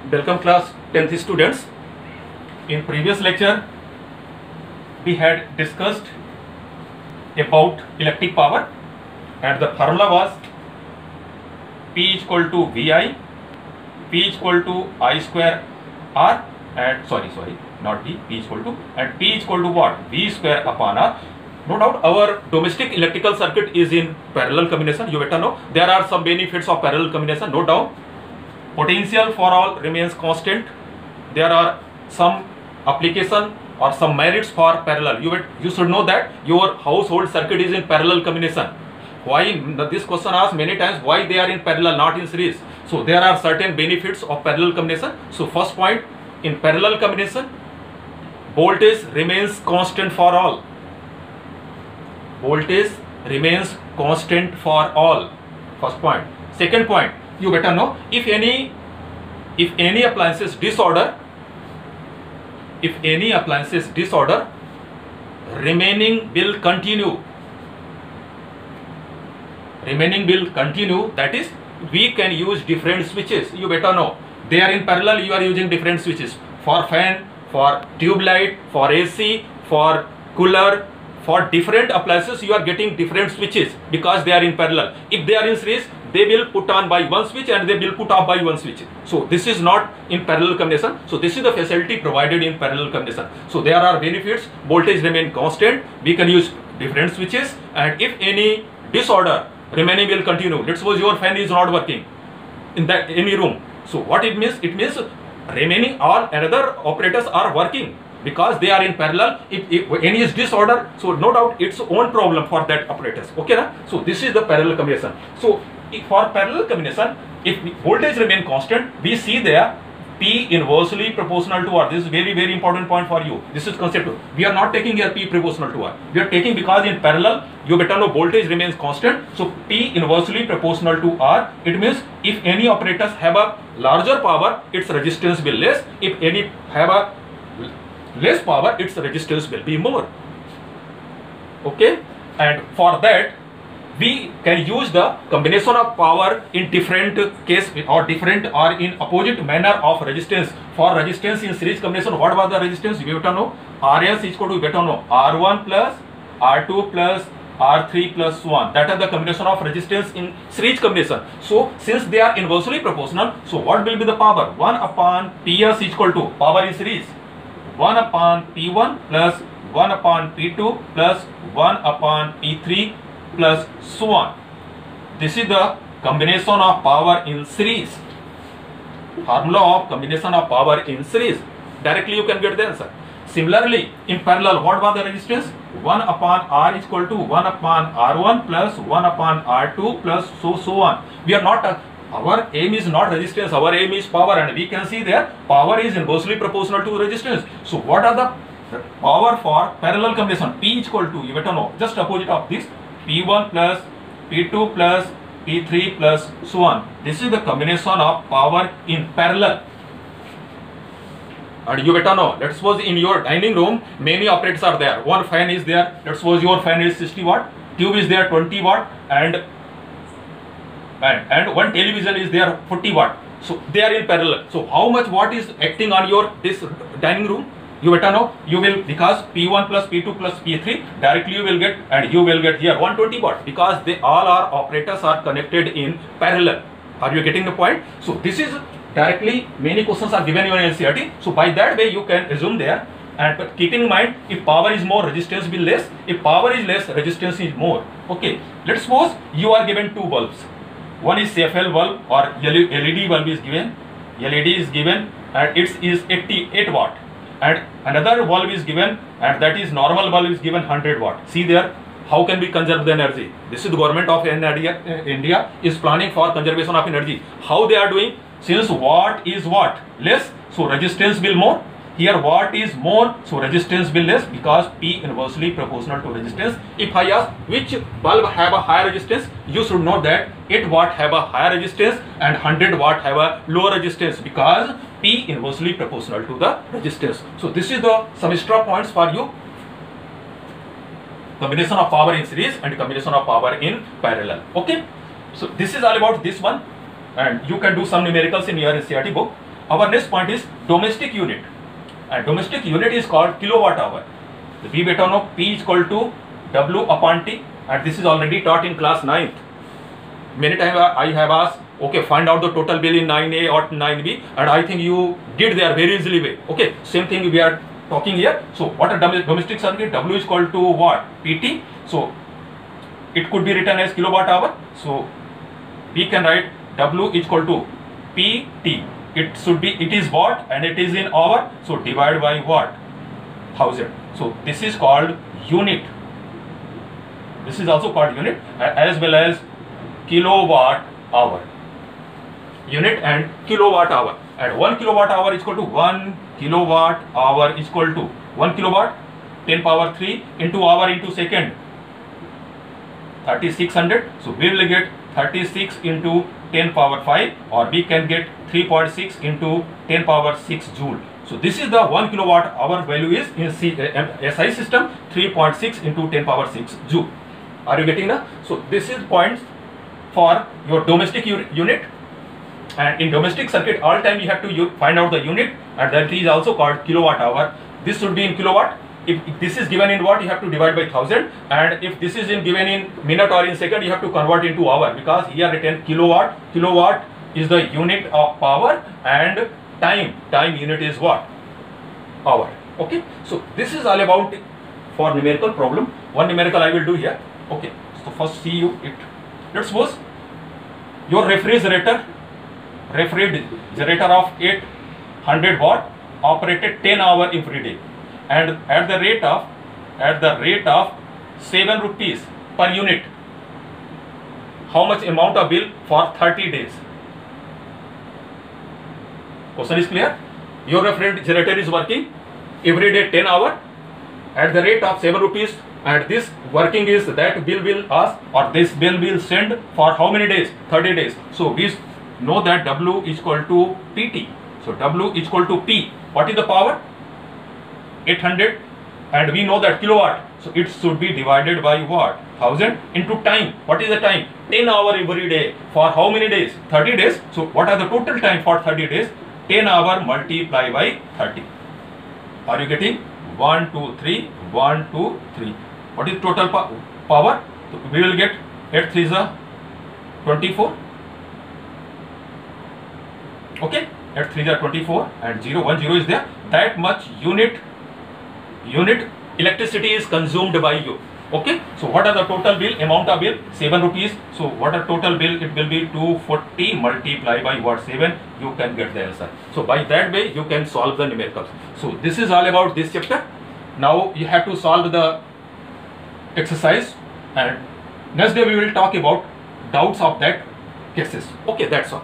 Welcome class 10th students. In previous lecture we had discussed about electric power and the formula was P is equal to VI, P is equal to I square R and not V, P is equal to, and P is equal to what? V square upon R. No doubt our domestic electrical circuit is in parallel combination. You better know there are some benefits of parallel combination, no doubt. Potential for all remains constant. There are some application or some merits for parallel. You should know that your household circuit is in parallel combination. Why? This question asked many times, why they are in parallel, not in series. So there are certain benefits of parallel combination. So first point, in parallel combination, voltage remains constant for all. Voltage remains constant for all. First point. Second point, you better know, if any appliances disorder, remaining will continue. That is, we can use different switches. You better know, they are in parallel, you are using different switches for fan, for tube light, for AC, for cooler. For different appliances you are getting different switches because they are in parallel. If they are in series, they will put on by one switch and they will put off by one switch. So this is not in parallel combination. So this is the facility provided in parallel combination. So there are benefits. Voltage remain constant. We can use different switches, and if any disorder, remaining will continue. Let's suppose your fan is not working in any room. So what it means? It means remaining all another operators are working, because they are in parallel. If any is disorder, so no doubt it's own problem for that operators. Okay, na? So this is the parallel combination. So for parallel combination, if voltage remain constant, we see there P inversely proportional to R. This is very, very important point for you. This is concept. We are not taking here P proportional to R. We are taking because in parallel, you better know voltage remains constant. So P inversely proportional to R. It means if any operators have a larger power, its resistance will less. If any have a less power, its resistance will be more. Okay, and for that we can use the combination of power in different case or different or in opposite manner of resistance. For resistance in series combination, what was the resistance? You better know RS is equal to, better know, R1 plus R2 plus R3 plus 1. That is the combination of resistance in series combination. So since they are inversely proportional, so what will be the power? 1 upon PS is equal to power in series 1 upon P1 plus 1 upon P2 plus 1 upon P3 plus so on. This is the combination of power in series. Formula of combination of power in series. Directly you can get the answer. Similarly, in parallel, what was the resistance? 1 upon R is equal to 1 upon R1 plus 1 upon R2 plus so on. We are not our aim is not resistance, our aim is power, and we can see there power is inversely proportional to resistance. So what are the power for parallel combination? P is equal to, you better know, just opposite of this, P1 plus P2 plus P3 plus so on. This is the combination of power in parallel. And you better know, let's suppose in your dining room many operators are there. One fan is there, let's suppose your fan is 60 watt, tube is there 20 watt, and one television is there 40 watt. So they are in parallel. So how much watt is acting on your this dining room? You better know, you will, because P1 plus P2 plus P3, directly you will get, and you will get here 120 watt, because they all are operators are connected in parallel. Are you getting the point? So this is directly, many questions are given in NCERT. So by that way you can assume there, and but keeping in mind, if power is more, resistance will less. If power is less, resistance is more. Okay, let's suppose you are given two bulbs. One is CFL bulb or LED bulb is given. LED is given and it is 88 watt. And another bulb is given, and that is normal bulb is given 100 watt. See there, how can we conserve the energy? This is the government of India is planning for conservation of energy. How they are doing? Since watt is what? Less, so resistance will more. Here watt is more, so resistance will less, because P inversely proportional to resistance. If I ask which bulb have a higher resistance, you should know that 8 watt have a higher resistance and 100 watt have a lower resistance, because P inversely proportional to the resistance. So this is the some extra points for you. Combination of power in series and combination of power in parallel. Okay. So this is all about this one, and you can do some numericals in your NCERT book. our next point is domestic unit, and domestic unit is called kilowatt hour. We better know P is equal to W upon T, and this is already taught in class 9th. Many times I have asked, okay, find out the total bill in 9A or 9B, and I think you did there very easily way. Okay, same thing we are talking here. So what a domestic circuit, W is equal to what? PT. So it could be written as kilowatt hour. So we can write W is equal to PT. It should be, it is watt and it is in hour. So divide by what? 1000. So this is called unit. This is also called unit, as well as kilowatt hour. Unit and kilowatt hour. And 1 kilowatt hour is equal to 1 kilowatt hour is equal to 1 kilowatt 10 power 3 into hour into second 3600. So we will get 36 into 10 power 5, or we can get 3.6 into 10 power 6 joule. So this is the 1 kilowatt hour value is in SI system, 3.6 into 10 power 6 joule. Are you getting that? So this is points for your domestic unit. And in domestic circuit, all time you have to find out the unit, and that is also called kilowatt hour. This should be in kilowatt. If this is given in watt, you have to divide by 1000, and if this is given in minute or in second, you have to convert into hour, because here written kilowatt. Kilowatt is the unit of power, and time unit is what? Hour. Okay, so this is all about for numerical problem. One numerical I will do here. Okay, so first see you it. Let's suppose your refrigerator of 800 watt operated 10 hours every day, and at the rate of 7 rupees per unit, how much amount of bill for 30 days? Question is clear? Your refrigerator is working every day 10 hours at the rate of 7 rupees, and this working is that bill will ask, or this bill will send for how many days? 30 days. So we know that W is equal to PT. So W is equal to P. What is the power? 800, and we know that kilowatt. So it should be divided by what? 1000 into time. What is the time? 10 hours every day. For how many days? 30 days. So what are the total time for 30 days? 10 hours multiplied by 30. Are you getting? 1, 2, 3, 1, 2, 3. What is total power? So we will get 8 3 is 24. Okay, 8 3 is 24, and 0 1 0 is there. That much unit electricity is consumed by you. Okay, so what are the total bill? Amount of bill 7 rupees. So what are total bill? It will be 240 multiplied by what? 7. You can get the answer. So by that way you can solve the numericals. So this is all about this chapter. Now you have to solve the exercise, and next day we will talk about doubts of that cases. Okay, that's all.